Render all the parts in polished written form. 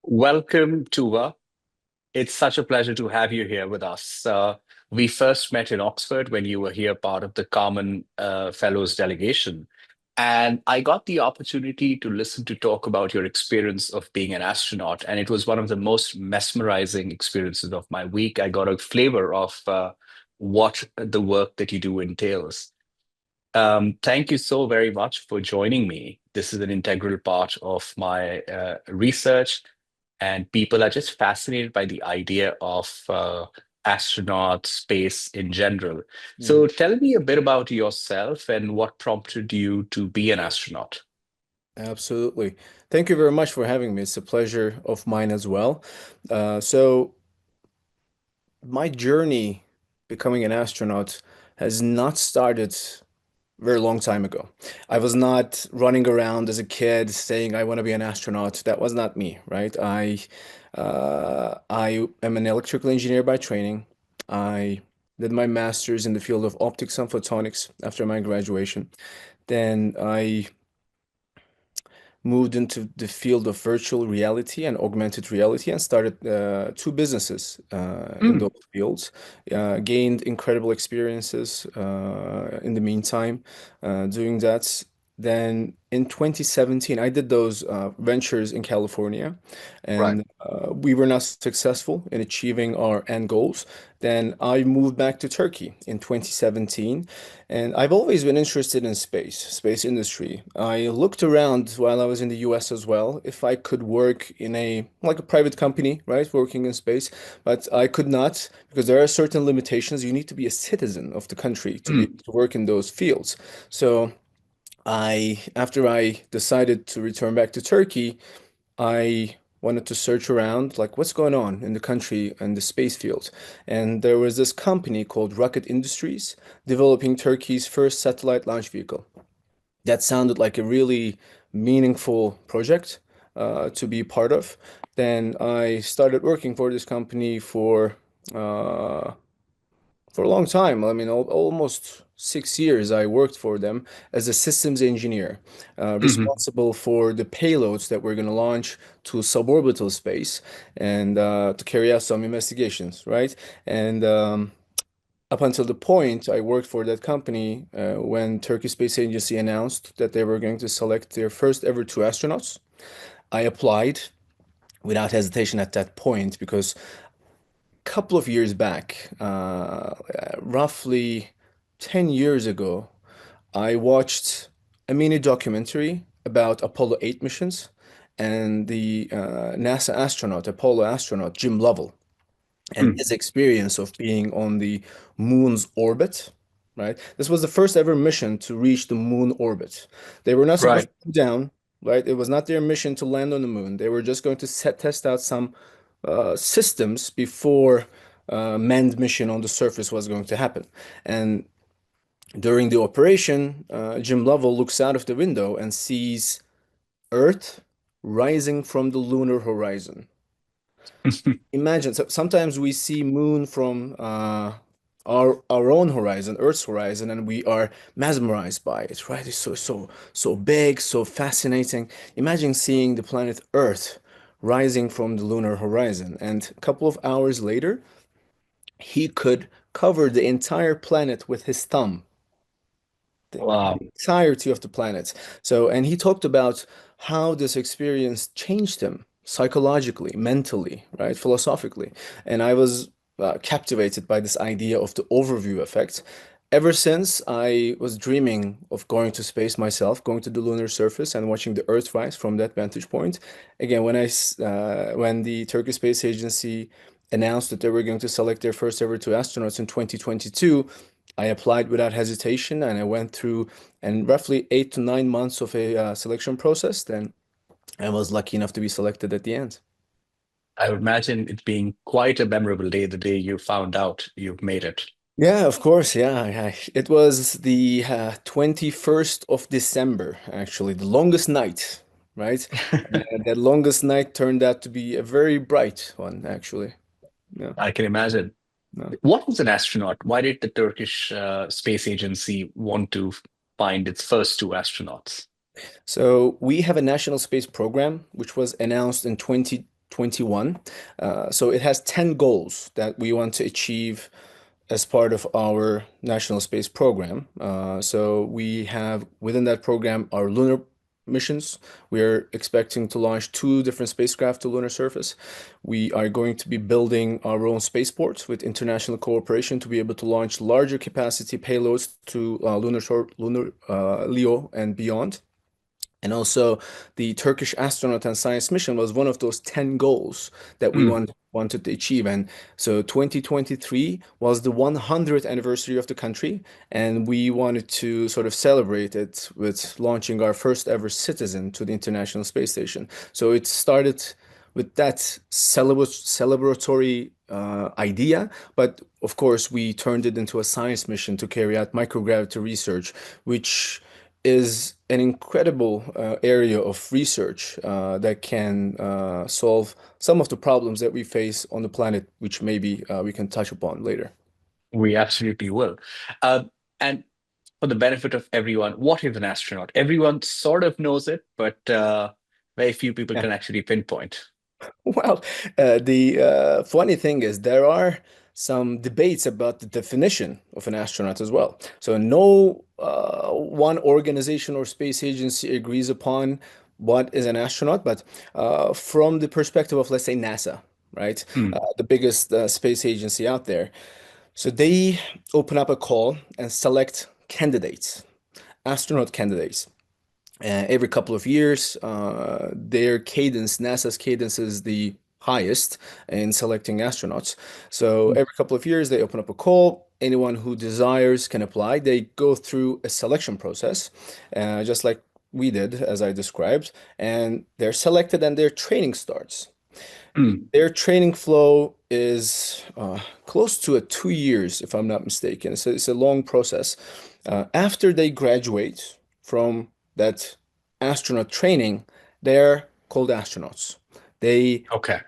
Welcome, Tuva. It's such a pleasure to have you here with us. We first met in Oxford when you were here part of the Common Fellows delegation. And I got the opportunity to listen to talk about your experience of being an astronaut. And it was one of the most mesmerizing experiences of my week. I got a flavor of what the work that you do entails. Thank you so very much for joining me. This is an integral part of my research, and people are just fascinated by the idea of astronaut space in general. Mhm. So tell me a bit about yourself and what prompted you to be an astronaut. Absolutely. Thank you very much for having me. It's a pleasure of mine as well. So my journey becoming an astronaut has not started very long time ago. I was not running around as a kid saying I want to be an astronaut. That was not me, right? I am an electrical engineer by training. I did my master's in the field of optics and photonics after my graduation. Then I moved into the field of virtual reality and augmented reality and started two businesses in Mm, those fields. Gained incredible experiences in the meantime doing that. Then in 2017, I did those ventures in California, right. and we were not successful in achieving our end goals. Then I moved back to Turkey in 2017, and I've always been interested in space industry. I looked around while I was in the US as well if I could work in a private company, right, working in space, but I could not because there are certain limitations. You need to be a citizen of the country to be Mm, to work in those fields. So after I decided to return back to Turkey, I wanted to search around, like what's going on in the country and the space field. And there was this company called Rocket Industries developing Turkey's first satellite launch vehicle. That sounded like a really meaningful project to be part of. Then I started working for this company uh, for a long time. I mean, al almost 6 years I worked for them as a systems engineer, mhm. responsible for the payloads that we're going to launch to suborbital space and to carry out some investigations, right? And up until the point I worked for that company, when Turkish Space Agency announced that they were going to select their first ever two astronauts, I applied without hesitation at that point because couple of years back, roughly 10 years ago, I watched a mini documentary about Apollo 8 missions and the NASA astronaut, Apollo astronaut Jim Lovell, and Mm, his experience of being on the moon's orbit, right? This was the first ever mission to reach the moon orbit. They were not supposed right. to go down, right? It was not their mission to land on the moon. They were just going to test out some systems before manned mission on the surface was going to happen. And during the operation, Jim Lovell looks out of the window and sees Earth rising from the lunar horizon. Imagine, so sometimes we see moon from our own horizon, Earth's horizon, and we are mesmerized by it, right? It's so big, so fascinating. Imagine seeing the planet Earth rising from the lunar horizon, and a couple of hours later, he could cover the entire planet with his thumb, the Wow. entirety of the planet. So, and he talked about how this experience changed him psychologically, mentally, right, philosophically. And I was captivated by this idea of the overview effect. Ever since I was dreaming of going to space myself, going to the lunar surface and watching the Earth rise from that vantage point. Again, when the Turkish Space Agency announced that they were going to select their first ever two astronauts in 2022, I applied without hesitation and I went through and roughly 8 to 9 months of a selection process. Then I was lucky enough to be selected at the end. I would imagine it being quite a memorable day, the day you found out you've made it. Yeah, of course. Yeah, it was the 21st of December, actually, the longest night, right? That longest night turned out to be a very bright one, actually. Yeah. I can imagine. No. What was an astronaut? Why did the Turkish Space Agency want to find its first two astronauts? So we have a national space program, which was announced in 2021. So it has 10 goals that we want to achieve as part of our national space program. So we have within that program our lunar missions. We are expecting to launch two different spacecraft to lunar surface. We are going to be building our own spaceports with international cooperation to be able to launch larger capacity payloads to lunar LEO and beyond. And also, the Turkish Astronaut and Science mission was one of those 10 goals that we Mm. wanted to achieve. And so 2023 was the 100th anniversary of the country, and we wanted to sort of celebrate it with launching our first ever citizen to the International Space Station. So it started with that celebratory idea, but of course, we turned it into a science mission to carry out microgravity research, which is an incredible area of research that can solve some of the problems that we face on the planet, which maybe we can touch upon later. We absolutely will. And for the benefit of everyone, what is an astronaut? Everyone sort of knows it, but very few people Yeah. can actually pinpoint. Well, the funny thing is, there are some debates about the definition of an astronaut as well. So, no one organization or space agency agrees upon what is an astronaut, but from the perspective of, let's say, NASA, right, Mm. the biggest space agency out there, so they open up a call and select candidates, astronaut candidates every couple of years. Their cadence, NASA's cadence is the highest in selecting astronauts. So Mm. every couple of years, they open up a call. Anyone who desires can apply. They go through a selection process, just like we did, as I described, and they're selected and their training starts. Mm. Their training flow is close to 2 years, if I'm not mistaken. It's a long process. After they graduate from that astronaut training, they're called astronauts. They Okay.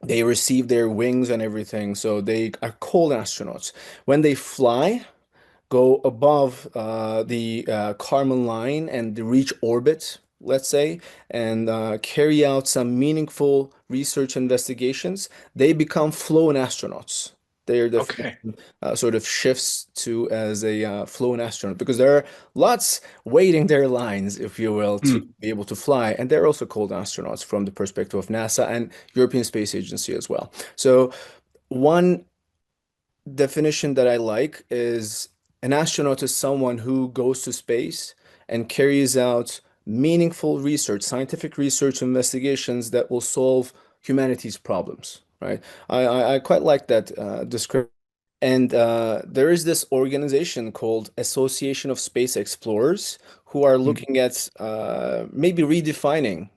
they receive their wings and everything, so they are called astronauts. When they fly, go above the Kármán line and reach orbit, let's say, and carry out some meaningful research investigations, they become flown astronauts. Their Okay. definition sort of shifts to as a flown astronaut because there are lots waiting their lines, if you will, to Mm. be able to fly, and they're also called astronauts from the perspective of NASA and European Space Agency as well. So one definition that I like is an astronaut is someone who goes to space and carries out meaningful research, scientific research investigations that will solve humanity's problems, right? I quite like that description. And there is this organization called Association of Space Explorers who are Mm. looking at maybe redefining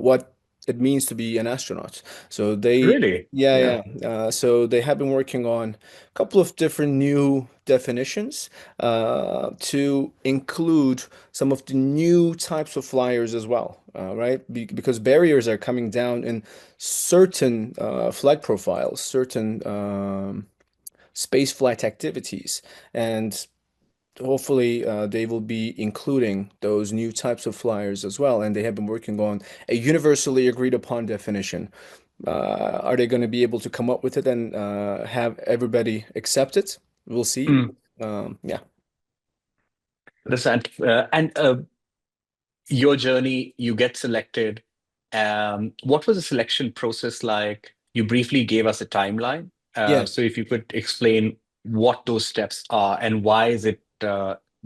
what it means to be an astronaut. So Really? Yeah. So they have been working on a couple of different new definitions to include some of the new types of flyers as well, right? Because barriers are coming down in certain flight profiles, certain space flight activities, and hopefully they will be including those new types of flyers as well. And they have been working on a universally agreed upon definition. Are they going to be able to come up with it and have everybody accept it? We'll see. Mm. Yeah. Understand. And your journey, you get selected. What was the selection process like? You briefly gave us a timeline. Yeah, So if you could explain what those steps are and why is it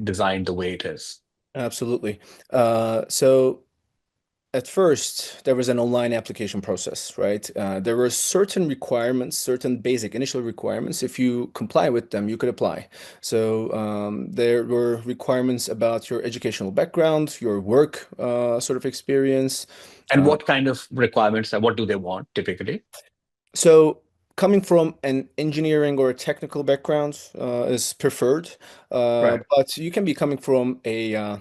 designed the way it is? absolutely. So at first, there was an online application process, right? There were certain requirements, certain basic initial requirements. If you comply with them, you could apply. So there were requirements about your educational background, your work sort of experience. And Uh, what kind of requirements and what do they want typically? so coming from an engineering or a technical background is preferred, Right. but you can be coming from a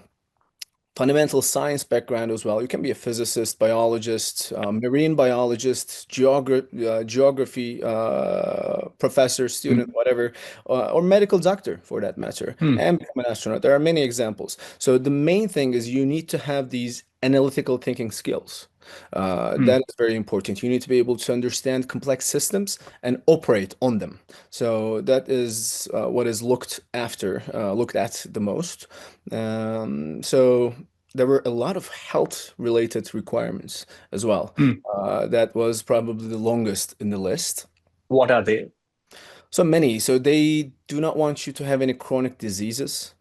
fundamental science background as well. You can be a physicist, biologist, marine biologist, geography professor, student, Mm. whatever, or medical doctor for that matter, Mm. and become an astronaut. There are many examples. So the main thing is you need to have these analytical thinking skills. Mm. That is very important. You need to be able to understand complex systems and operate on them. So that is what is looked at the most. So there were a lot of health related requirements as well. Mm. That was probably the longest in the list. What are they? So many. So they do not want you to have any chronic diseases,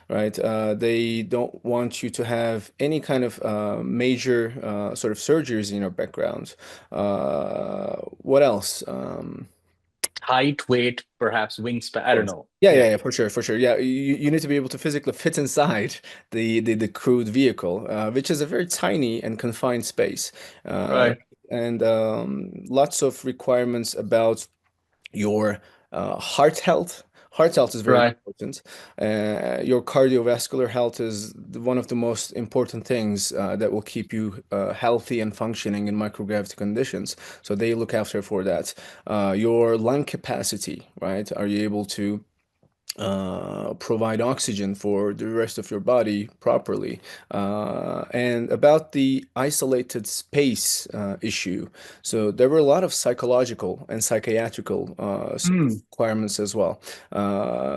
right? They don't want you to have any kind of major sort of surgeries in your background. What else? Height, weight, perhaps wingspan. I don't Yes. know. Yeah, Yeah. yeah, yeah, for sure, for sure. Yeah, you need to be able to physically fit inside the crewed vehicle, which is a very tiny and confined space, Right. and lots of requirements about your heart health. Heart health is very Right. important. Your cardiovascular health is one of the most important things that will keep you healthy and functioning in microgravity conditions. So they look after for that. Your lung capacity, right? Are you able to provide oxygen for the rest of your body properly. And about the isolated space issue, so there were a lot of psychological and psychiatrical Mm. requirements as well.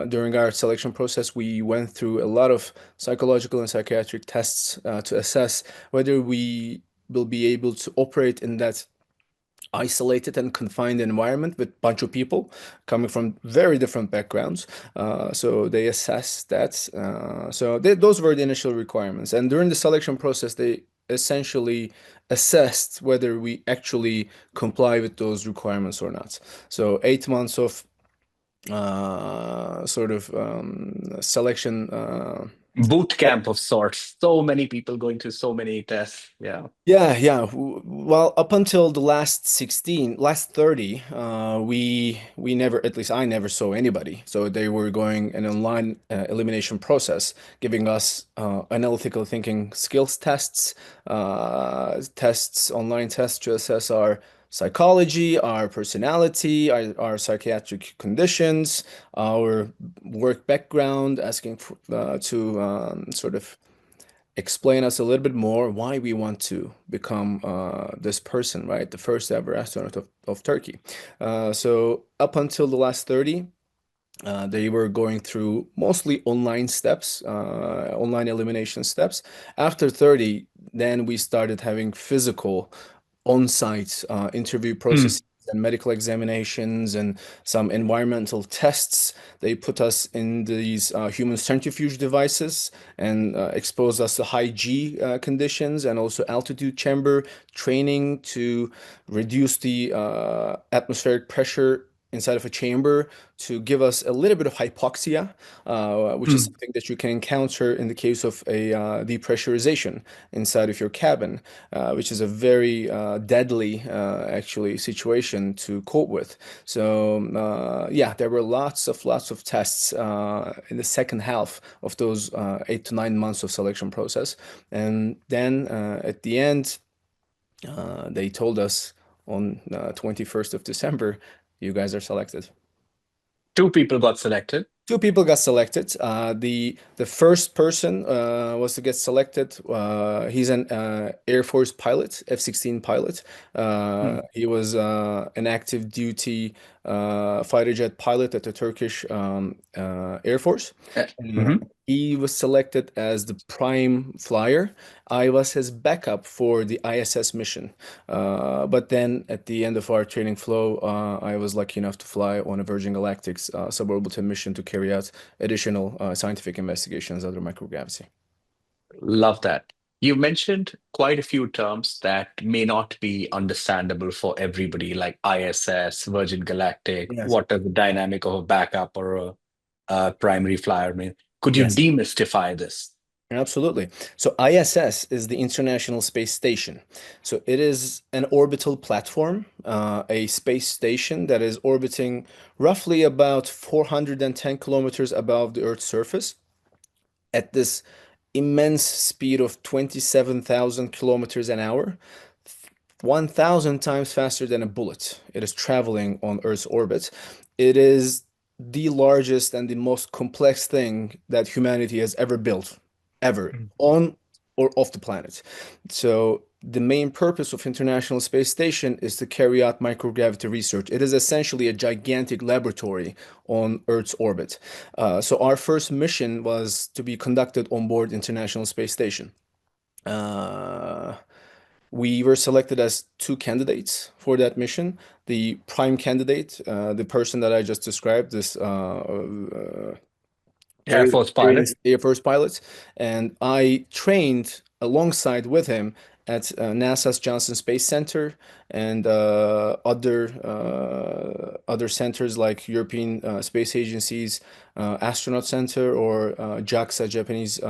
During our selection process, we went through a lot of psychological and psychiatric tests to assess whether we will be able to operate in that isolated and confined environment with bunch of people coming from very different backgrounds. So they assessed that. Those were the initial requirements. And during the selection process, they essentially assessed whether we actually comply with those requirements or not. So 8 months of selection. Boot camp of sorts. So many people going through so many tests. Yeah. Yeah, yeah. Well, up until the last 30, we never, at least I never saw anybody. So they were going an online elimination process, giving us analytical thinking skills tests, online tests to assess our psychology, our personality, our psychiatric conditions, our work background, asking to sort of explain us a little bit more why we want to become this person, right? The first ever astronaut of Turkey. So up until the last 30, they were going through mostly online steps, online elimination steps. After 30, then we started having physical on-site interview Mm. processes and medical examinations and some environmental tests. They put us in these human centrifuge devices and exposed us to high G conditions and also altitude chamber training to reduce the atmospheric pressure inside of a chamber to give us a little bit of hypoxia, which is Mm. something that you can encounter in the case of a depressurization inside of your cabin, which is a very deadly, actually, situation to cope with. So, yeah, there were lots of tests in the second half of those 8 to 9 months of selection process, and then at the end, they told us on 21st of December, you guys are selected. Two people got selected. Two people got selected. The first person was to get selected. He's an Air Force pilot, F-16 pilot. Mm. He was an active duty fighter jet pilot at the Turkish Air Force. Mm-hmm. He was selected as the prime flyer. I was his backup for the ISS mission. But then at the end of our training flow, I was lucky enough to fly on a Virgin Galactic's suborbital mission to carry out additional scientific investigations under microgravity. Love that. You mentioned quite a few terms that may not be understandable for everybody, like ISS, Virgin Galactic. Yes. What does the dynamic of a backup or a primary flyer mean? Could you Yes. demystify this? Absolutely. So ISS is the International Space Station. So it is an orbital platform, a space station that is orbiting roughly about 410 kilometers above the Earth's surface at this immense speed of 27,000 kilometers an hour, 1,000 times faster than a bullet. It is traveling on Earth's orbit. It is the largest and the most complex thing that humanity has ever built, ever, Mm. on or off the planet. So the main purpose of International Space Station is to carry out microgravity research. It is essentially a gigantic laboratory on Earth's orbit. So our first mission was to be conducted on board International Space Station. Uh, we were selected as two candidates for that mission. The prime candidate, the person that I just described, this Air Force pilot. Air Force pilot, and I trained alongside with him at NASA's Johnson Space Center and other centers like European Space Agency's Astronaut Center or JAXA, Japanese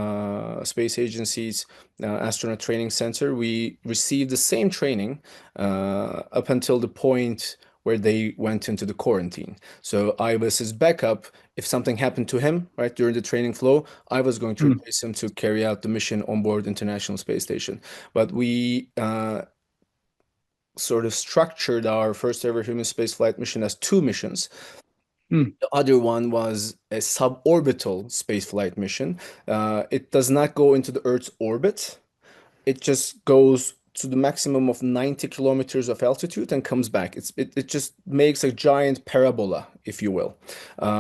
Space Agency's Astronaut Training Center. We received the same training up until the point where they went into the quarantine. So I was his backup. If something happened to him, right, during the training flow, I was going to Mm, replace him to carry out the mission on board International Space Station. But we sort of structured our first ever human spaceflight mission as two missions. mm. The other one was a suborbital spaceflight mission. It does not go into the Earth's orbit. It just goes to the maximum of 90 kilometers of altitude and comes back. It just makes a giant parabola, if you will.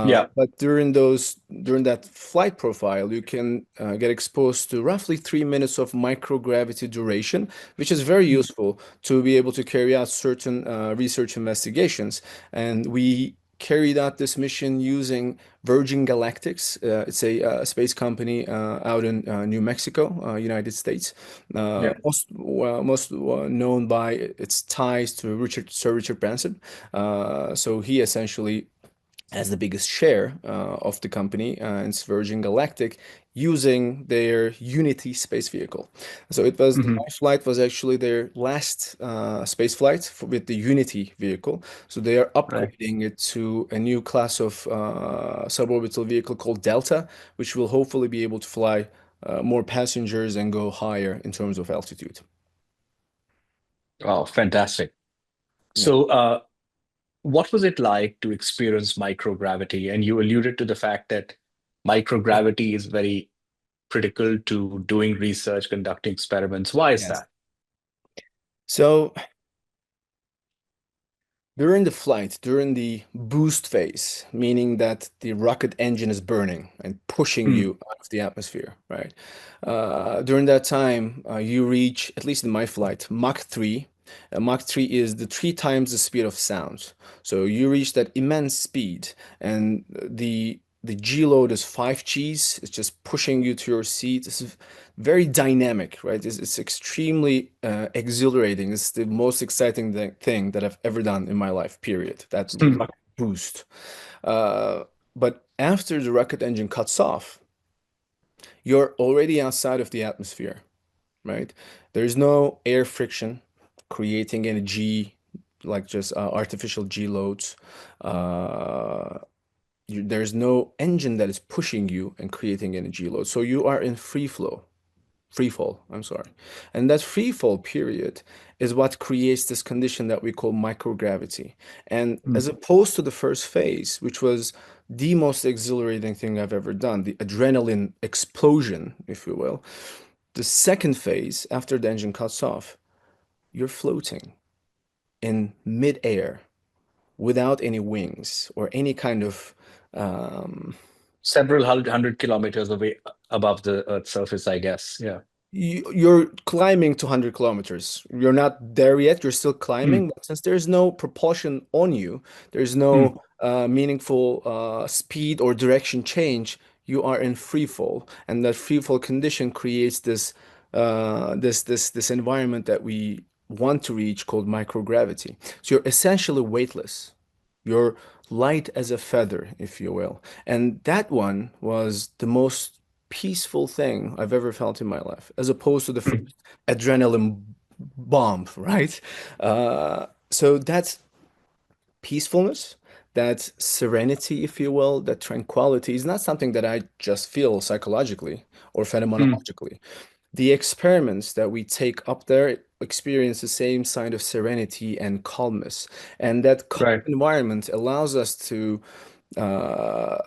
Yeah. But during that flight profile, you can get exposed to roughly 3 minutes of microgravity duration, which is very Mm. useful to be able to carry out certain research investigations. And we carried out this mission using Virgin Galactic's. It's a space company out in New Mexico, United States. Yeah. Most known by its ties to Sir Richard Branson. So he essentially has the biggest share of the company, and it's Virgin Galactic, using their Unity space vehicle. So Hmm. my flight was actually their last space flight with the Unity vehicle. So they are Right. upgrading it to a new class of suborbital vehicle called Delta, which will hopefully be able to fly more passengers and go higher in terms of altitude. Oh, fantastic. Yeah. So, what was it like to experience microgravity? And you alluded to the fact that microgravity is very critical to doing research, conducting experiments. Why is Yes. that? So during the flight, during the boost phase, meaning that the rocket engine is burning and pushing Mm, you out of the atmosphere, right? During that time, you reach, at least in my flight, Mach 3. Mach 3 is the three times the speed of sound. So you reach that immense speed, and the G load is 5 Gs. It's just pushing you to your seat. It's very dynamic, right? It's extremely exhilarating. It's the most exciting thing that I've ever done in my life, period. That mm. rocket boost. Uh, but after the rocket engine cuts off, you're already outside of the atmosphere, right? There's no air friction creating any G, like just artificial G loads. Uh, there's no engine that is pushing you and creating any G load. So you are in free fall, I'm sorry. And that free fall period is what creates this condition that we call microgravity. And Mm. as opposed to the first phase, which was the most exhilarating thing I've ever done, the adrenaline explosion, if you will, the second phase, after the engine cuts off, you're floating in midair without any wings or any kind of um, Several hundred kilometers away above the Earth's surface, I guess. Yeah. you're climbing 200 kilometers. You're not there yet. You're still Mm, climbing. But since there's no propulsion on you, there's mm. no meaningful speed or direction change. You are in free fall, and that free fall condition creates this environment that we want to reach called microgravity. So you're essentially weightless. You're light as a feather, if you will. And that one was the most peaceful thing I've ever felt in my life, as opposed to the Mm. first adrenaline bomb, right? So that's peacefulness, that serenity, if you will, that tranquility is not something that I just feel psychologically or Mm. phenomenologically. The experiments that we take up there experience the same kind of serenity and calmness. And that calm Right. environment allows us to uh,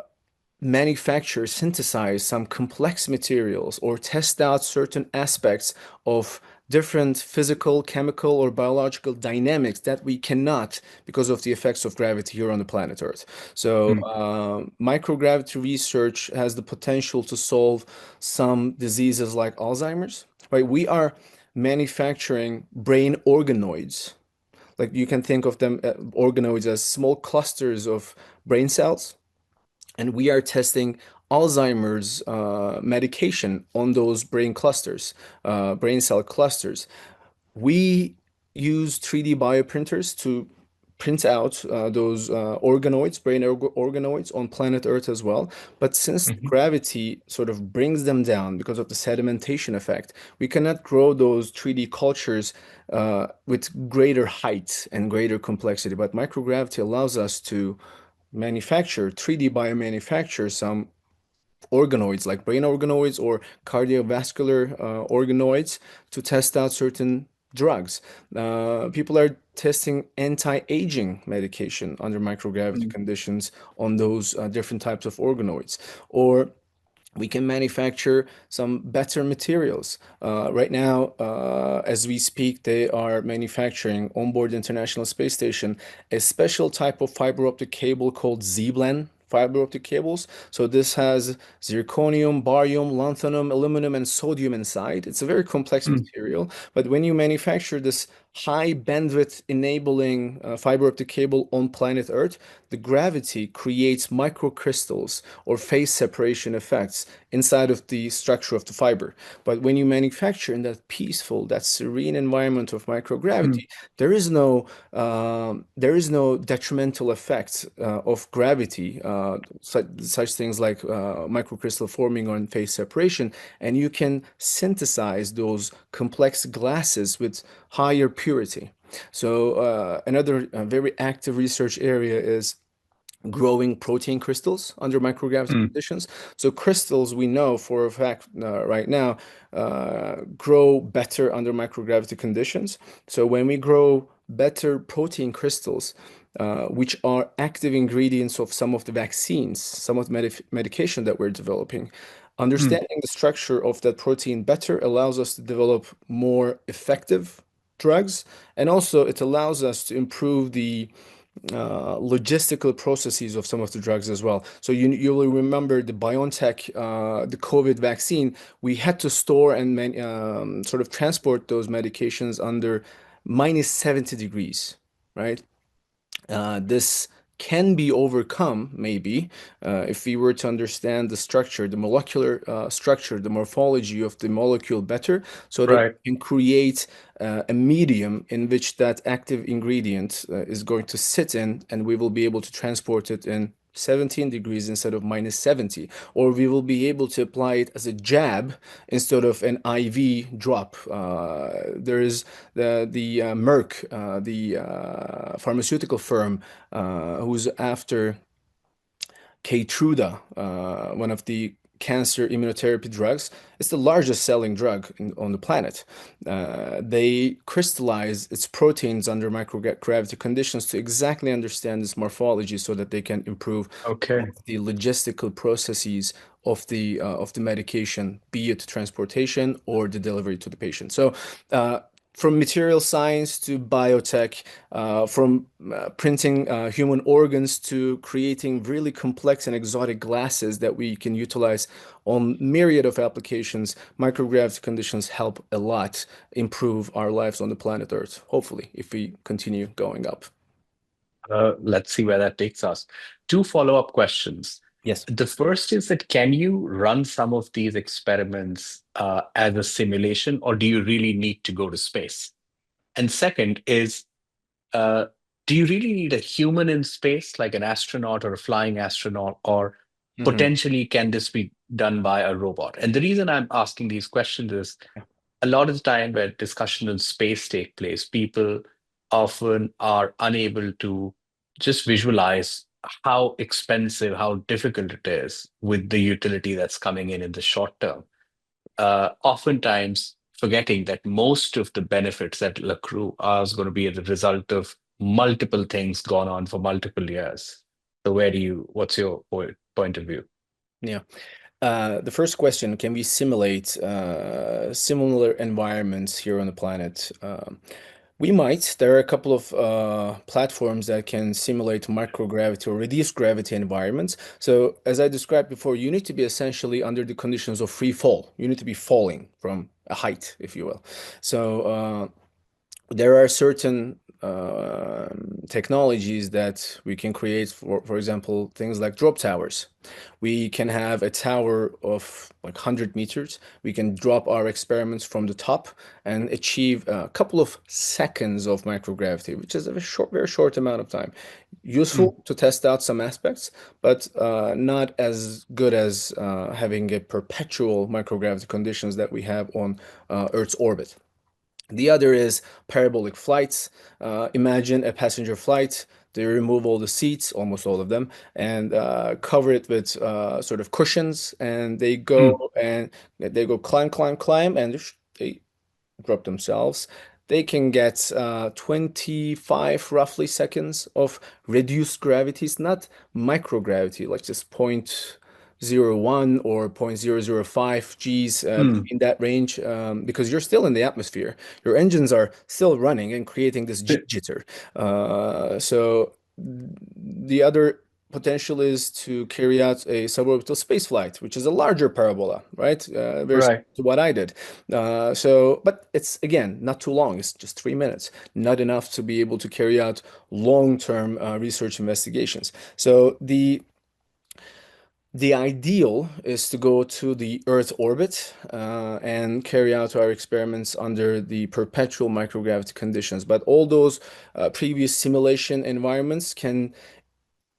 manufacture, synthesize some complex materials or test out certain aspects of different physical, chemical, or biological dynamics that we cannot because of the effects of gravity here on the planet Earth. So, Mm, microgravity research has the potential to solve some diseases like Alzheimer's, right? We are manufacturing brain organoids. Like you can think of them, organoids, as small clusters of brain cells, and we are testing Alzheimer's medication on those brain clusters, brain cell clusters. We use 3D bioprinters to print out those organoids, organoids on planet Earth as well. But since mhm, gravity sort of brings them down because of the sedimentation effect, we cannot grow those 3D cultures with greater height and greater complexity. But microgravity allows us to manufacture, 3D biomanufacture some organoids like brain organoids or cardiovascular organoids to test out certain drugs. People are testing anti-aging medication under microgravity mm, conditions on those different types of organoids. Or we can manufacture some better materials. Right now, as we speak, they are manufacturing onboard International Space Station a special type of fiber optic cable called Z-blend fiber optic cables. So this has zirconium, barium, lanthanum, aluminum, and sodium inside. It's a very complex mm, material, but when you manufacture this high bandwidth enabling fiber optic cable on planet Earth, the gravity creates microcrystals or phase separation effects inside of the structure of the fiber. But when you manufacture in that peaceful, that serene environment of mm, microgravity, there is no detrimental effect of gravity, such things like microcrystal forming or phase separation, and you can synthesize those complex glasses with higher purity. So another very active research area is growing protein crystals under microgravity mm, conditions. So crystals, we know for a fact right now, grow better under microgravity conditions. So when we grow better protein crystals, which are active ingredients of some of the vaccines, some of the medication that we're developing, mm. understanding the structure of that protein better allows us to develop more effective drugs, and also it allows us to improve the logistical processes of some of the drugs as well. So you will remember the BioNTech, the COVID vaccine. We had to store and sort of transport those medications under minus 70 degrees, right? This can be overcome, maybe, if we were to understand the structure, the molecular structure, the morphology of the molecule better, so that Right. we can create a medium in which that active ingredient is going to sit in, and we will be able to transport it in 17 degrees instead of minus 70, or we will be able to apply it as a jab instead of an IV drop. There is the Merck, the pharmaceutical firm, who's after Keytruda, one of the cancer immunotherapy drugs. It's the largest selling drug on the planet. They crystallize its proteins under microgravity conditions to exactly understand this morphology so that they can improve Okay. the logistical processes of the medication, be it transportation or the delivery to the patient. So, from material science to biotech, from printing human organs to creating really complex and exotic glasses that we can utilize on myriad of applications, microgravity conditions help a lot improve our lives on the planet Earth, hopefully, if we continue going up. Let's see where that takes us. Two follow-up questions. Yes. The first is that can you run some of these experiments as a simulation, or do you really need to go to space? And second is, uh, do you really need a human in space, like an astronaut or a flying astronaut, or Hmm. potentially can this be done by a robot? And the reason I'm asking these questions is a lot of the time where discussion on space take place, people often are unable to just visualize how expensive, how difficult it is with the utility that's coming in the short term. Oftentimes forgetting that most of the benefits that will accrue are going to be as a result of multiple things gone on for multiple years. So what's your point of view? Yeah. The first question, can we simulate similar environments here on the planet? We might. There are a couple of platforms that can simulate microgravity or reduced gravity environments. So, as I described before, you need to be essentially under the conditions of free fall. You need to be falling from a height, if you will. So, there are certain technologies that we can create for example, things like drop towers. We can have a tower of like 100 meters. We can drop our experiments from the top and achieve a couple of seconds of microgravity, which is a very short amount of time. Mm, Useful to test out some aspects, but not as good as having a perpetual microgravity conditions that we have on Earth's orbit. The other is parabolic flights. Imagine a passenger flight. They remove all the seats, almost all of them, and cover it with sort of cushions, and mm, they go climb, climb, climb, and they drop themselves. They can get 25 roughly seconds of reduced gravities, not microgravity, like just zero point zero 0.01 or zero point zero zero 0.005 Gs mm. between that range, because you're still in the atmosphere. Your engines are still running and creating this jitter. So the other potential is to carry out a suborbital space flight, which is a larger parabola, right? Very similar Right. to what I did. But it's again not too long. It's just 3 minutes, not enough to be able to carry out long-term research investigations. So the ideal is to go to the Earth orbit and carry out our experiments under the perpetual microgravity conditions. But all those previous simulation environments can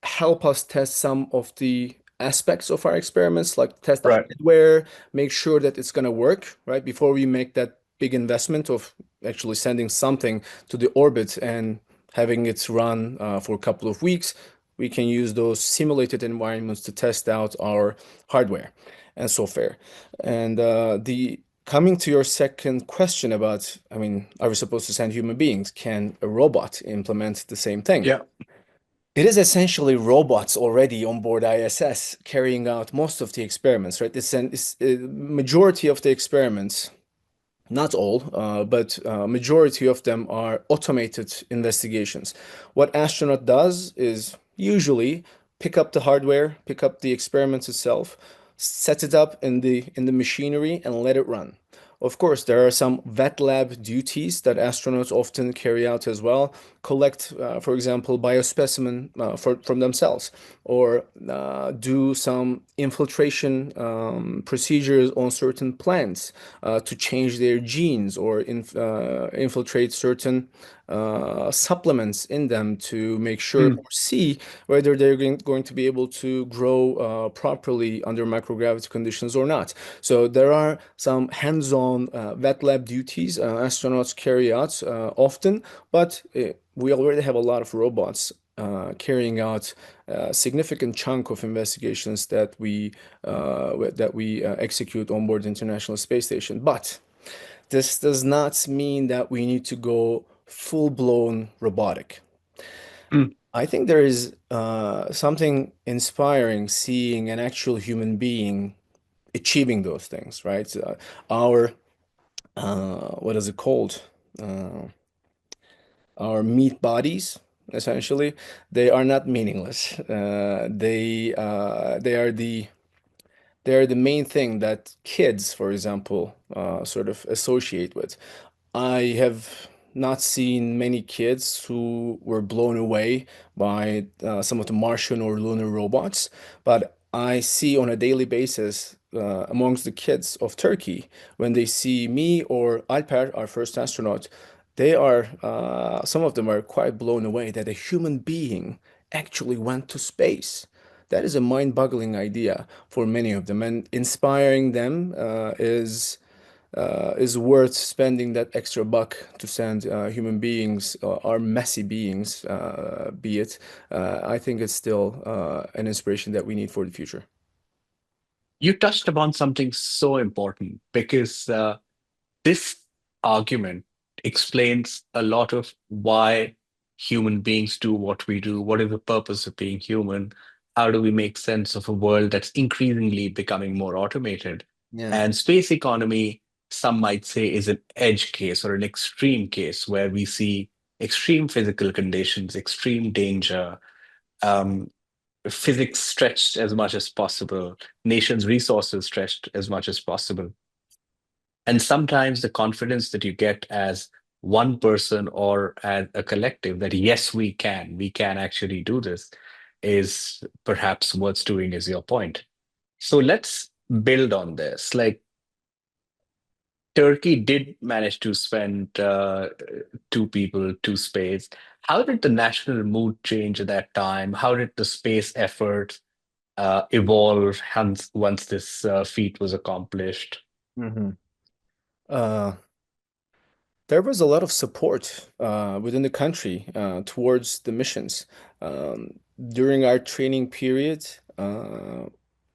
help us test some of the aspects of our experiments, like test the Right. hardware, make sure that it's going to work, right? Before we make that big investment of actually sending something to the orbit and having it run for a couple of weeks, we can use those simulated environments to test out our hardware and software. And the coming to your second question about, I mean, are we supposed to send human beings? Can a robot implement the same thing? Yeah. It is essentially robots already on board ISS carrying out most of the experiments, right? It's majority of the experiments, not all, but majority of them are automated investigations. What astronaut does is usually pick up the hardware, pick up the experiments itself, set it up in the machinery, and let it run. Of course, there are some wet lab duties that astronauts often carry out as well. Collect, for example, biospecimen from themselves, or do some infiltration procedures on certain plants to change their genes, or infiltrate certain supplements in them to make sure Mm, or see whether they're going to be able to grow properly under microgravity conditions or not. So there are some hands-on wet lab duties astronauts carry out often, but we already have a lot of robots carrying out a significant chunk of investigations that we execute on board the International Space Station. But this does not mean that we need to go full-blown robotic. mm, I think there is something inspiring seeing an actual human being achieving those things, right? Our what is it called? Uh, our meat bodies, essentially, they are not meaningless. They are the main thing that kids, for example, sort of associate with. I have not seen many kids who were blown away by some of the Martian or lunar robots, but I see on a daily basis amongst the kids of Turkey, when they see me or Alper, our first astronaut, some of them are quite blown away that a human being actually went to space. That is a mind-boggling idea for many of them, and inspiring them is worth spending that extra buck to send human beings, or messy beings, be it. I think it's still an inspiration that we need for the future. You touched upon something so important because this argument explains a lot of why human beings do what we do, what is the purpose of being human. How do we make sense of a world that's increasingly becoming more automated? Yeah. And space economy, some might say, is an edge case or an extreme case where we see extreme physical conditions, extreme danger, um, physics stretched as much as possible, nations' resources stretched as much as possible. And sometimes the confidence that you get as one person or as a collective that, yes, we can actually do this, is perhaps worth doing, is your point. So let's build on this. Like Turkey did manage to spend two people, two space. How did the national mood change at that time? How did the space effort evolve once this feat was accomplished? Hmm. Uh, there was a lot of support within the country towards the missions. Um, During our training period,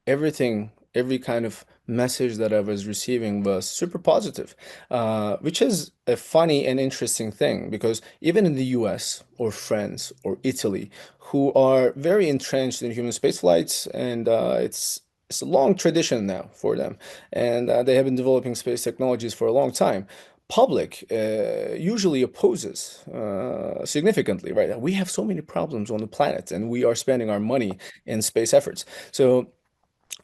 every kind of message that I was receiving was super positive, which is a funny and interesting thing because even in the US or France or Italy, who are very entrenched in human space flights, and it's a long tradition now for them, and they have been developing space technologies for a long time. Public usually opposes significantly, right? We have so many problems on the planet, and we are spending our money in space efforts. So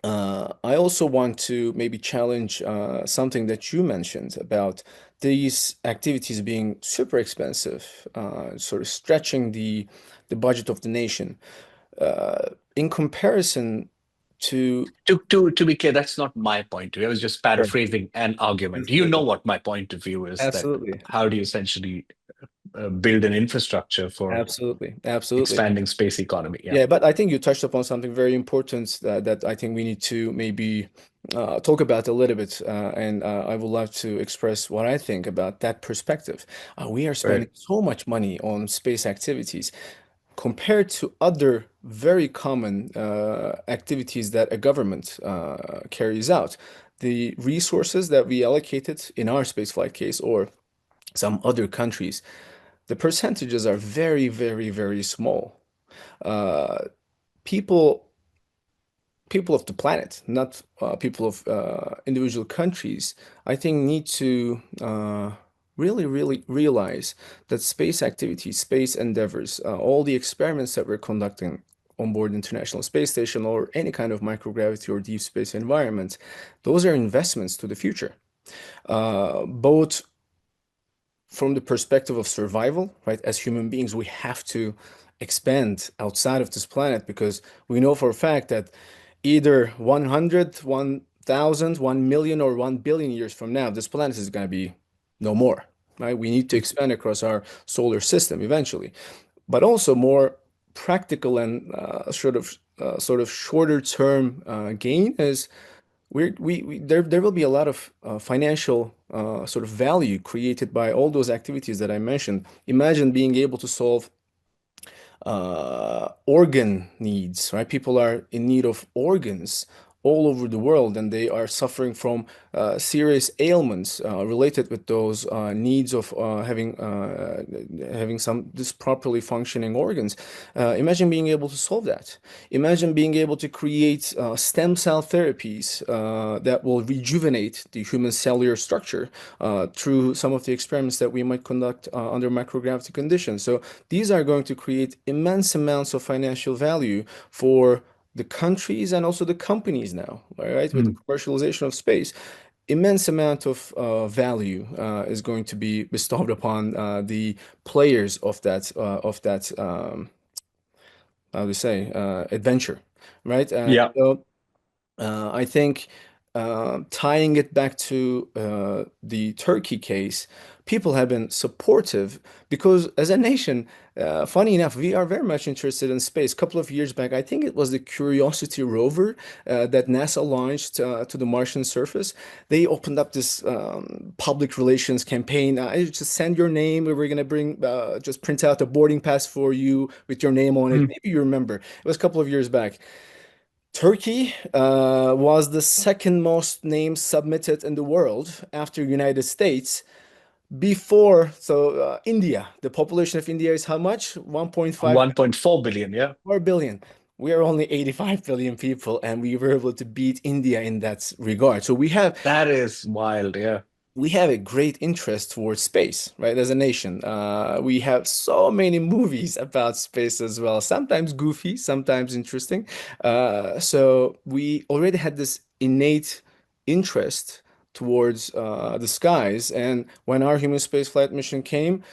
I also want to maybe challenge something that you mentioned about these activities being super expensive, sort of stretching the budget of the nation. In comparison to, To be clear, that's not my point of view. I was just sure, paraphrasing an argument. You know absolutely, what my point of view is, that absolutely, how do you essentially build an infrastructure for absolutely, absolutely. expanding space economy? Yeah. Yeah, but I think you touched upon something very important that I think we need to maybe talk about a little bit, and I would love to express what I think about that perspective. We are spending Right. so much money on space activities compared to other very common activities that a government carries out. The resources that we allocated in our spaceflight case or some other countries, the percentages are very, very, very small. Uh, people people of the planet, not people of individual countries, I think need to really, really realize that space activities, space endeavors, all the experiments that we're conducting on board the International Space Station or any kind of microgravity or deep space environment, those are investments to the future. Both from the perspective of survival, right? As human beings, we have to expand outside of this planet because we know for a fact that either 100, 1,000, 1,000,000, or 1 billion years from now, this planet is going to be no more, right? We need to expand across our solar system eventually, but also more practical and sort of shorter term gain is there will be a lot of financial sort of value created by all those activities that I mentioned. Imagine being able to solve organ needs, right? People are in need of organs all over the world, and they are suffering from serious ailments related with those needs of having some this properly functioning organs. Imagine being able to solve that. Imagine being able to create stem cell therapies that will rejuvenate the human cellular structure through some of the experiments that we might conduct under microgravity conditions. So these are going to create immense amounts of financial value for the countries and also the companies now, right? With the Mm. commercialization of space, immense amount of value is going to be bestowed upon the players of that how to say adventure, right? Yeah. I think tying it back to the Turkey case, people have been supportive because, as a nation, funny enough, we are very much interested in space. A couple of years back, I think it was the Curiosity rover that NASA launched to the Martian surface. They opened up this public relations campaign. Just send your name. We're going to bring, just print out a boarding pass for you with your name on it. Mm. Maybe you remember. It was a couple of years back. Turkey was the second most names submitted in the world after United States. Before, India, the population of India is how much? 1.5 1.4 billion. Yeah. 4 billion. we are only 85 billion people, and we were able to beat India in that regard. So That is wild. Yeah. we have a great interest towards space, right? As a nation, we have so many movies about space as well. Sometimes goofy, sometimes interesting. So we already had this innate interest towards the skies. And when our human spaceflight mission came,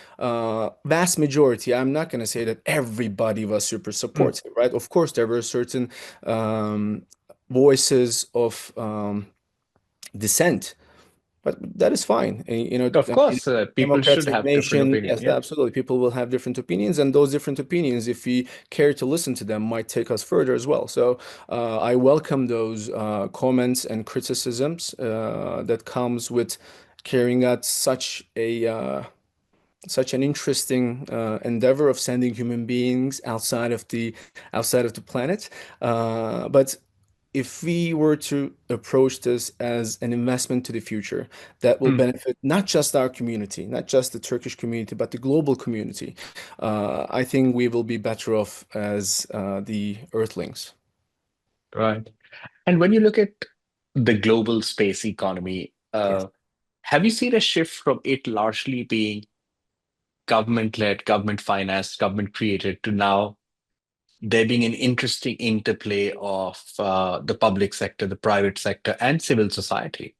vast majority, I'm not going to say that everybody was super Mm. supportive, right? Of course, there were certain um, voices of dissent, but that is fine. Of In course, a people should democratic have different nation, opinion. yes, Yeah. absolutely. People will have different opinions, and those different opinions, if we care to listen to them, might take us further as well. So I welcome those comments and criticisms that comes with carrying out such an interesting endeavor of sending human beings outside of the planet. But if we were to approach this as an investment to the future that will Mm. benefit not just our community, not just the Turkish community, but the global community, I think we will be better off as the Earthlings. Right. And when you look at the global space economy, Yes. have you seen a shift from it largely being government-led, government financed, government created to now there being an interesting interplay of the public sector, the private sector, and civil society,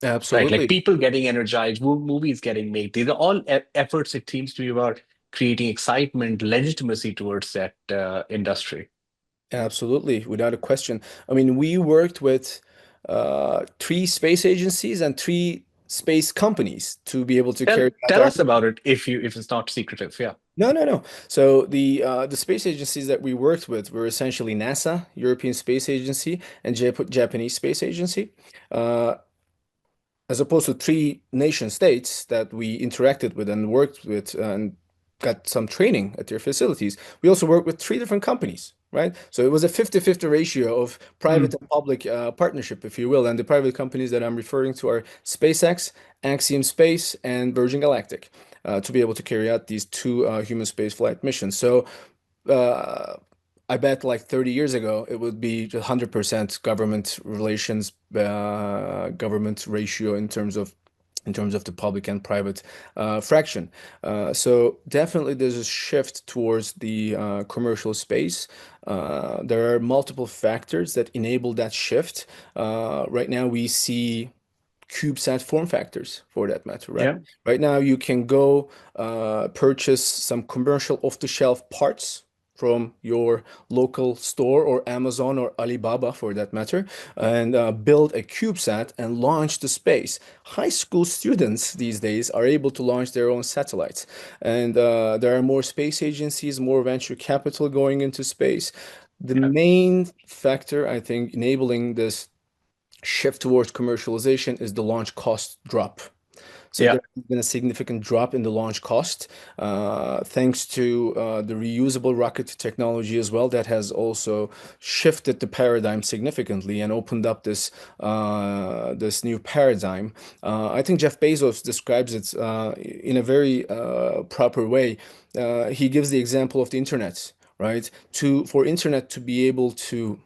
right? Like Absolutely. people getting energized, movies getting made. These are all efforts, it seems to be about creating excitement, legitimacy towards that industry. Absolutely, without a question. I mean, we worked with three space agencies and three space companies to be able to Tell carry out tell our. us about it if it's not secretive. Yeah. No, no, no. So the space agencies that we worked with were essentially NASA, European Space Agency, and Japanese Space Agency. Uh, as opposed to three nation states that we interacted with and worked with and got some training at their facilities. We also worked with three different companies, right? So it was a 50-50 ratio of private Mm. and public partnership, if you will. And the private companies that I'm referring to are SpaceX, Axiom Space, and Virgin Galactic, to be able to carry out these two human space flight missions. So uh, I bet like 30 years ago, it would be 100% government relations, government ratio in terms of the public and private fraction. So definitely there's a shift towards the commercial space. There are multiple factors that enable that shift. Right now we see CubeSat form factors for that matter, right? Yeah. Right now, you can go purchase some commercial off-the-shelf parts from your local store or Amazon or Alibaba for that matter, and build a CubeSat and launch to space. High school students these days are able to launch their own satellites, and there are more space agencies, more venture capital going into space. The Yeah. main factor, I think, enabling this shift towards commercialization is the launch cost drop. So Yeah. there has been a significant drop in the launch cost, thanks to the reusable rocket technology as well. That has also shifted the paradigm significantly and opened up this new paradigm. I think Jeff Bezos describes it in a very proper way. He gives the example of the internet, right? For internet to be able to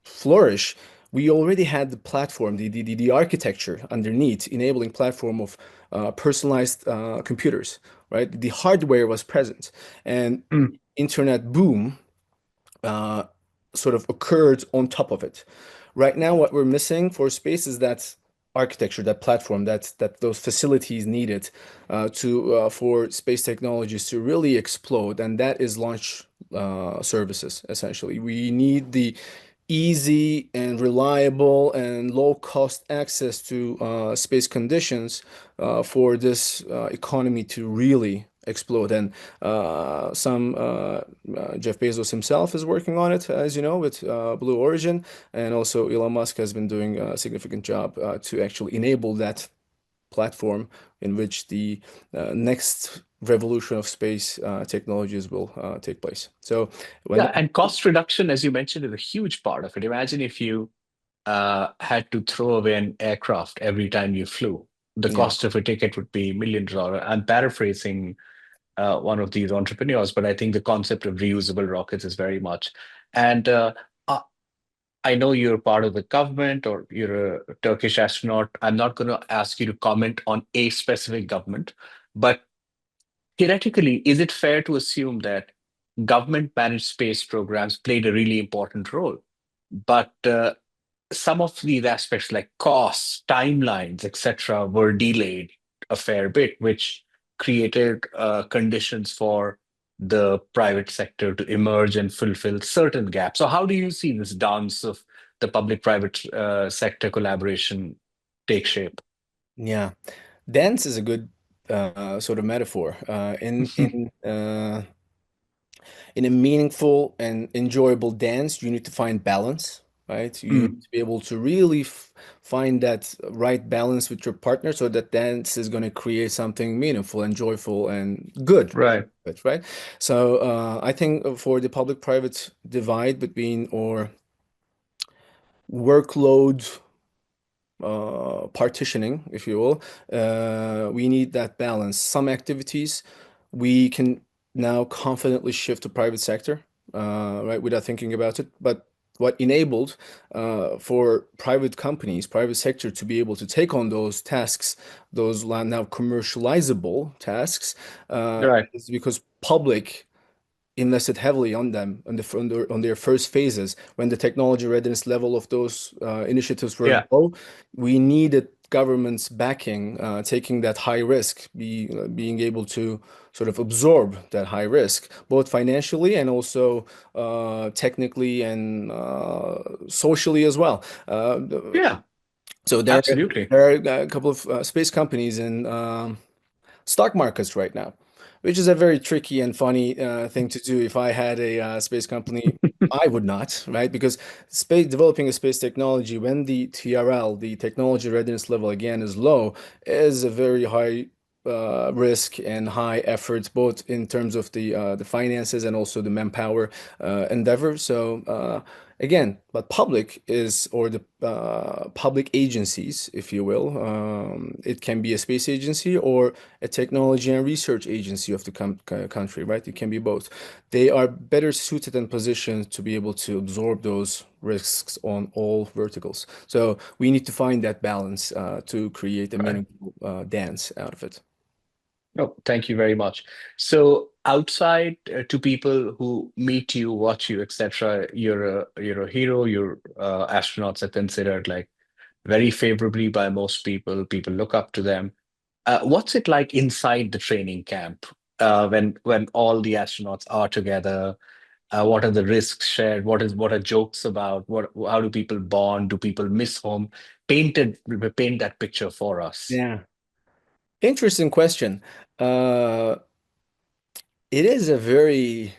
flourish, we already had the platform, the architecture underneath, enabling platform of personalized computers, right? The hardware was present, and Mm. internet boom uh, sort of occurred on top of it. Right now, what we're missing for space is that architecture, that platform, that those facilities needed to for space technologies to really explode, and that is launch services. Essentially, we need the easy and reliable and low cost access to space conditions for this economy to really explode. And Jeff Bezos himself is working on it, as you know, with Blue Origin, and also Elon Musk has been doing a significant job to actually enable that platform in which the next revolution of space technologies will take place. So when Yeah. that And cost reduction, as you mentioned, is a huge part of it. Imagine if you had to throw away an aircraft every time you flew. The yeah, cost of a ticket would be millions of dollars. I'm paraphrasing one of these entrepreneurs, but I think the concept of reusable rockets is very much. And uh, I know you're part of the government or you're a Turkish astronaut. I'm not going to ask you to comment on a specific government, but theoretically, is it fair to assume that government managed space programs played a really important role? But some of these aspects like costs, timelines, etc., were delayed a fair bit, which created conditions for the private sector to emerge and fulfill certain gaps. So, how do you see this dance of the public-private sector collaboration take shape? Yeah, dance is a good sort of metaphor. In a meaningful and enjoyable dance, you need to find balance, right? You need Mm, to be able to really find that right balance with your partner so that dance is going to create something meaningful and joyful and good. right. Right. So I think for the public-private divide between or workload partitioning, if you will, we need that balance. Some activities we can now confidently shift to private sector, right, without thinking about it. But what enabled for private companies, private sector to be able to take on those tasks, those now commercializable tasks, Right. is because public invested heavily on them on their first phases when the technology readiness level of those initiatives were Yeah. low. We needed government's backing, taking that high risk, being able to sort of absorb that high risk, both financially and also technically and socially as well. Yeah. So there, Absolutely. there are a couple of space companies in stock markets right now, which is a very tricky and funny thing to do. If I had a space company, I would not, right? Because space developing a space technology when the TRL, the technology readiness level again is low, is a very high risk and high efforts, both in terms of the finances and also the manpower endeavor. So again, but public is or the public agencies, if you will, it can be a space agency or a technology and research agency of the country, right? It can be both. They are better suited and positioned to be able to absorb those risks on all verticals. So we need to find that balance to create a Right. meaningful dance out of it. No, thank you very much. So outside to people who meet you, watch you, etc., you're a hero. Your astronauts are considered like very favorably by most people. People look up to them. What's it like inside the training camp when all the astronauts are together? What are the risks shared? What are jokes about? What how do people bond? Do people miss home? Paint that picture for us. Yeah. Interesting question. Uh, it is a very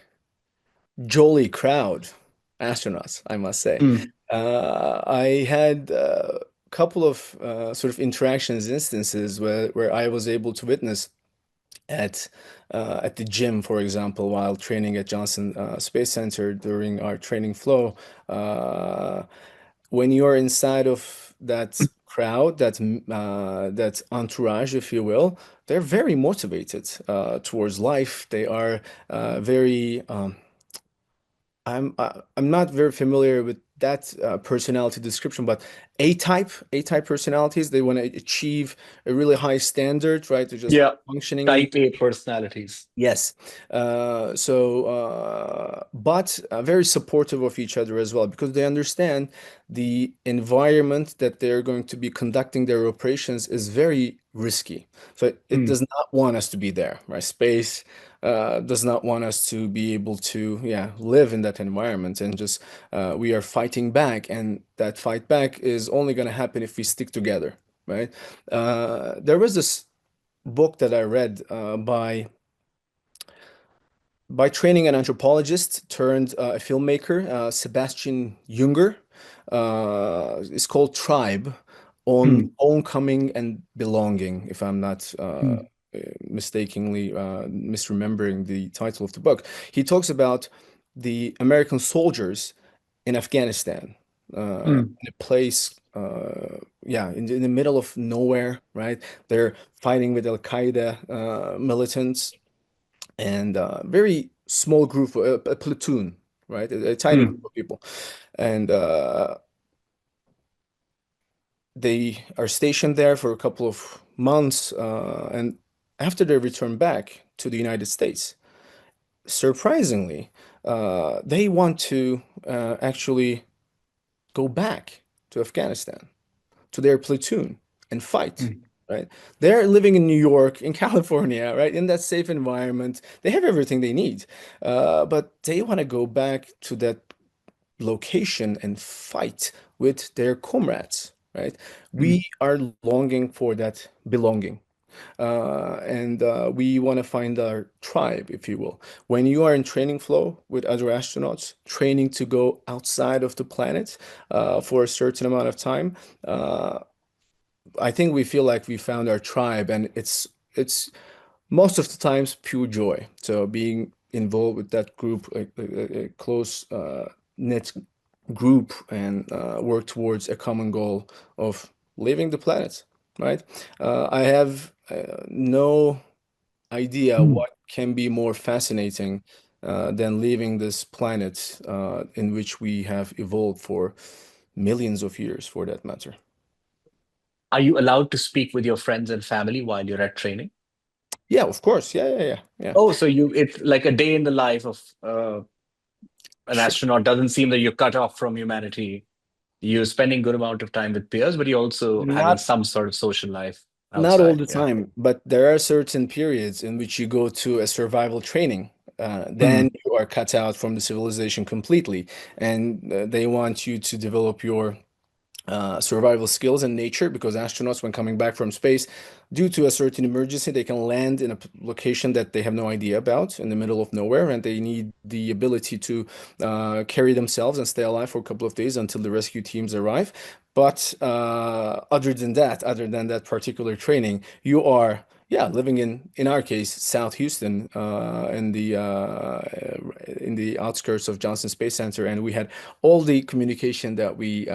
jolly crowd, astronauts, I must say. Mm, I had a couple of sort of interactions, instances where I was able to witness at at the gym, for example, while training at Johnson Space Center during our training flow. Uh, when you're inside of that crowd, that entourage, if you will, they're very motivated towards life. They are very I'm not very familiar with that personality description, but A type personalities, they want to achieve a really high standard, right? They're just yeah, functioning in. type A personalities. Yes. But very supportive of each other as well because they understand the environment that they're going to be conducting their operations is very risky. So it Mm, does not want us to be there, right? Space does not want us to be able to, yeah, live in that environment and just we are fighting back, and that fight back is only going to happen if we stick together, right? There was this book that I read by training an anthropologist turned a filmmaker, Sebastian Junger. It's called Tribe on mm, Homecoming and Belonging, if I'm not mm, mistakenly misremembering the title of the book. He talks about the American soldiers in Afghanistan, mm, in a place, yeah, in the middle of nowhere, right? They're fighting with Al Qaeda militants and very small group, a platoon, right? A tiny group Mm, of people, and they are stationed there for a couple of months, and after they return back to the United States, surprisingly, they want to actually go back to Afghanistan, to their platoon, and fight, mm, right? They're living in New York, in California, right? In that safe environment. They have everything they need, but they want to go back to that location and fight with their comrades, right? mm. We are longing for that belonging. And we want to find our tribe, if you will. When you are in training flow with other astronauts, training to go outside of the planet for a certain amount of time, uh, I think we feel like we found our tribe, and it's most of the times pure joy. So being involved with that group, a close knit group, and work towards a common goal of leaving the planet, right? I have no idea Mm. what can be more fascinating than leaving this planet in which we have evolved for millions of years, for that matter. Are you allowed to speak with your friends and family while you're at training? Yeah, of course. Yeah. Oh, so it's like a day in the life of an Sure. astronaut. Doesn't seem that you're cut off from humanity. You're spending good amount of time with peers, but you're also having Not some sort of social life not all outside. the Yeah. time, but there are certain periods in which you go to a survival training. Then Mm, you are cut out from the civilization completely, and they want you to develop your survival skills in nature, because astronauts, when coming back from space, due to a certain emergency, they can land in a location that they have no idea about in the middle of nowhere, and they need the ability to carry themselves and stay alive for a couple of days until the rescue teams arrive. But other than that particular training, you are, yeah, living in our case, South Houston, in the outskirts of Johnson Space Center, and we had all the communication that we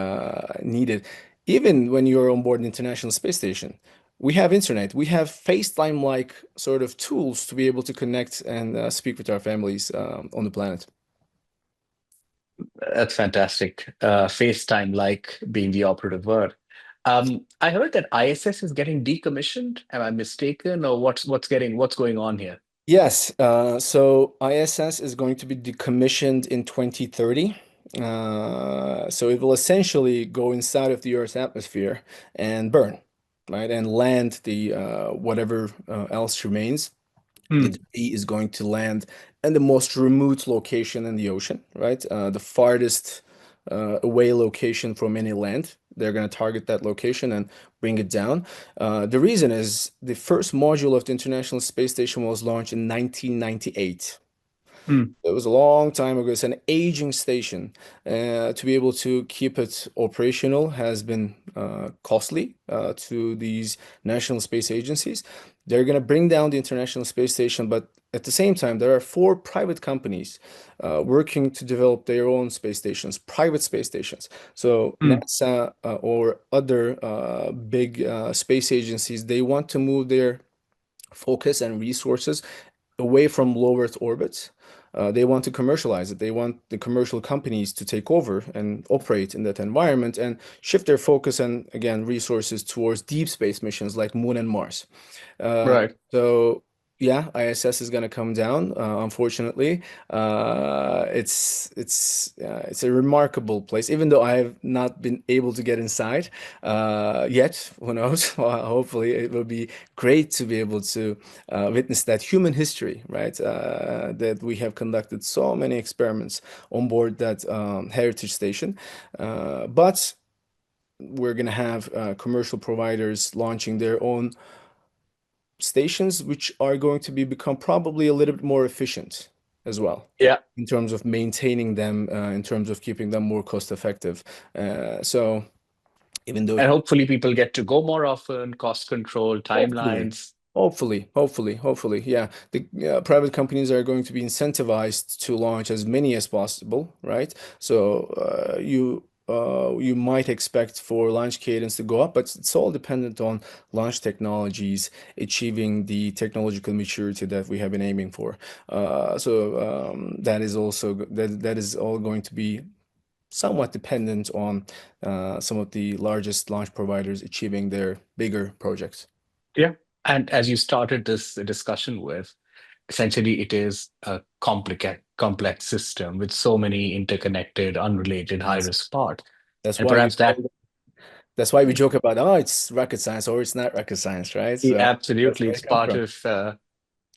needed. Even when you're on board the International Space Station, we have internet, we have FaceTime-like sort of tools to be able to connect and speak with our families on the planet. that's fantastic. FaceTime like being the operative word. I heard that ISS is getting decommissioned. Am I mistaken, or what's going on here? Yes, so ISS is going to be decommissioned in 2030. So it will essentially go inside of the Earth's atmosphere and burn, right? And land the whatever else remains. The Hmm, debris is going to land in the most remote location in the ocean, right? The farthest away location from any land. They're going to target that location and bring it down. The reason is the first module of the International Space Station was launched in 1998. hmm. It was a long time ago. It's an aging station. To be able to keep it operational has been costly to these national space agencies. They're going to bring down the International Space Station, but at the same time, there are four private companies working to develop their own space stations, private space stations. So Hmm. NASA or other big space agencies, they want to move their focus and resources away from low Earth orbits. They want to commercialize it. They want the commercial companies to take over and operate in that environment and shift their focus and, again, resources towards deep space missions like Moon and Mars. Right. So yeah, ISS is going to come down. Unfortunately, it's a remarkable place. Even though I have not been able to get inside yet, who knows? Well, hopefully, it will be great to be able to witness that human history, right? That we have conducted so many experiments on board that heritage station, but we're going to have commercial providers launching their own stations, which are going to be become probably a little bit more efficient as well Yeah. in terms of maintaining them, in terms of keeping them more cost effective. So even though And hopefully people get to go more often, cost control, hopefully, timelines. hopefully, yeah, the private companies are going to be incentivized to launch as many as possible, right? So you you might expect for launch cadence to go up, but it's all dependent on launch technologies achieving the technological maturity that we have been aiming for. That is also that is all going to be somewhat dependent on some of the largest launch providers achieving their bigger projects. Yeah. And as you started this discussion with, essentially it is a complex system with so many interconnected, unrelated, Yes. high-risk parts. That's And why we perhaps that that's why we joke about, oh, it's rocket science or it's not rocket science, right? So that's absolutely where it's it comes part from.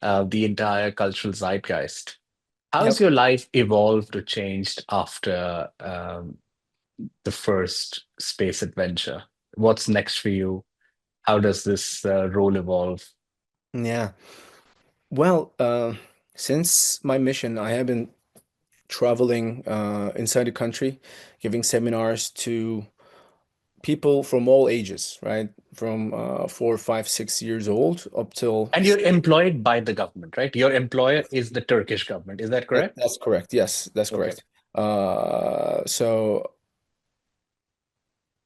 of the entire cultural zeitgeist. How's Yep. your life evolved or changed after the first space adventure? What's next for you? How does this role evolve? Yeah. Well, since my mission, I have been traveling inside the country, giving seminars to people from all ages, right? From 4, 5, 6 years old up till And you're employed by the government, right? Your employer is the Turkish government. Is that correct? that's correct. Yes, that's Okay. correct. So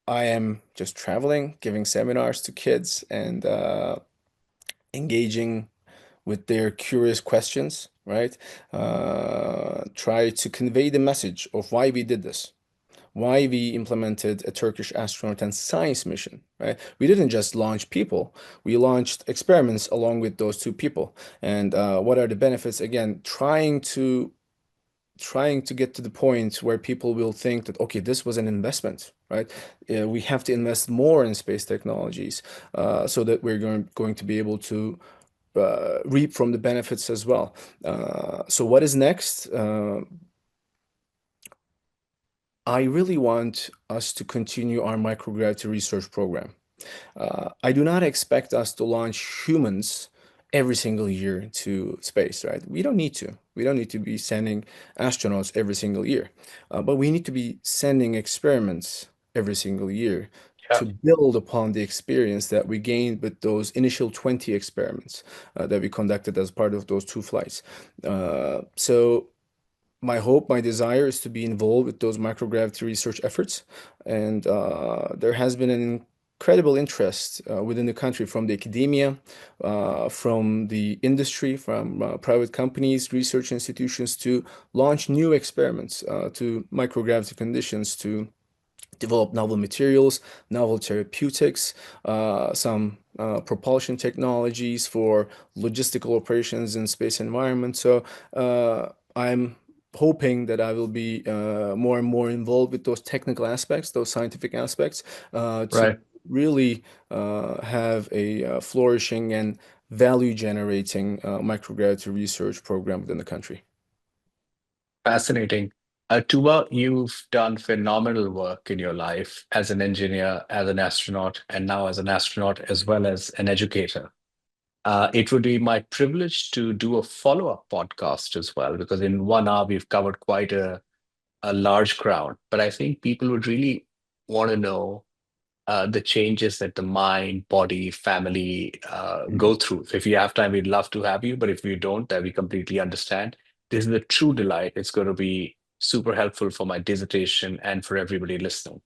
I am just traveling, giving seminars to kids and engaging with their curious questions, right? Try to convey the message of why we did this, why we implemented a Turkish astronaut and science mission, right? We didn't just launch people, we launched experiments along with those two people. And what are the benefits? Again, trying to get to the point where people will think that, okay, this was an investment, right? We have to invest more in space technologies so that we're going to be able to reap from the benefits as well. So what is next? I really want us to continue our microgravity research program. I do not expect us to launch humans every single year to space, right? We don't need to. We don't need to be sending astronauts every single year, but we need to be sending experiments every single year Yeah. to build upon the experience that we gained with those initial 20 experiments that we conducted as part of those two flights. So my hope, my desire is to be involved with those microgravity research efforts. And there has been an incredible interest within the country from the academia, from the industry, from private companies, research institutions to launch new experiments to microgravity conditions to develop novel materials, novel therapeutics, some propulsion technologies for logistical operations in space environment. So I'm hoping that I will be more and more involved with those technical aspects, those scientific aspects, to Right. really have a flourishing and value generating microgravity research program within the country. Fascinating. Tuba, you've done phenomenal work in your life as an engineer, as an astronaut, and now as an astronaut as well as an educator. It would be my privilege to do a follow-up podcast as well, because in 1 hour we've covered quite a large ground. But I think people would really want to know the changes that the mind, body, family go through. So if you have time, we'd love to have you. But if we don't, that we completely understand. This is a true delight. It's going to be super helpful for my dissertation and for everybody listening.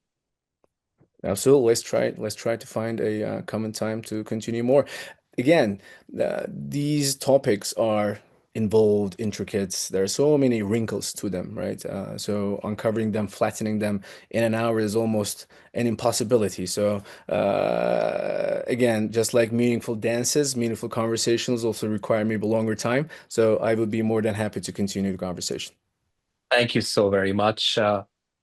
Absolutely. Let's try it. Let's try to find a common time to continue more. Again, these topics are involved, intricate. There are so many wrinkles to them, right? So uncovering them, flattening them in an hour is almost an impossibility. So again, just like meaningful dances, meaningful conversations also require maybe longer time. So I would be more than happy to continue the conversation. Thank you so very much.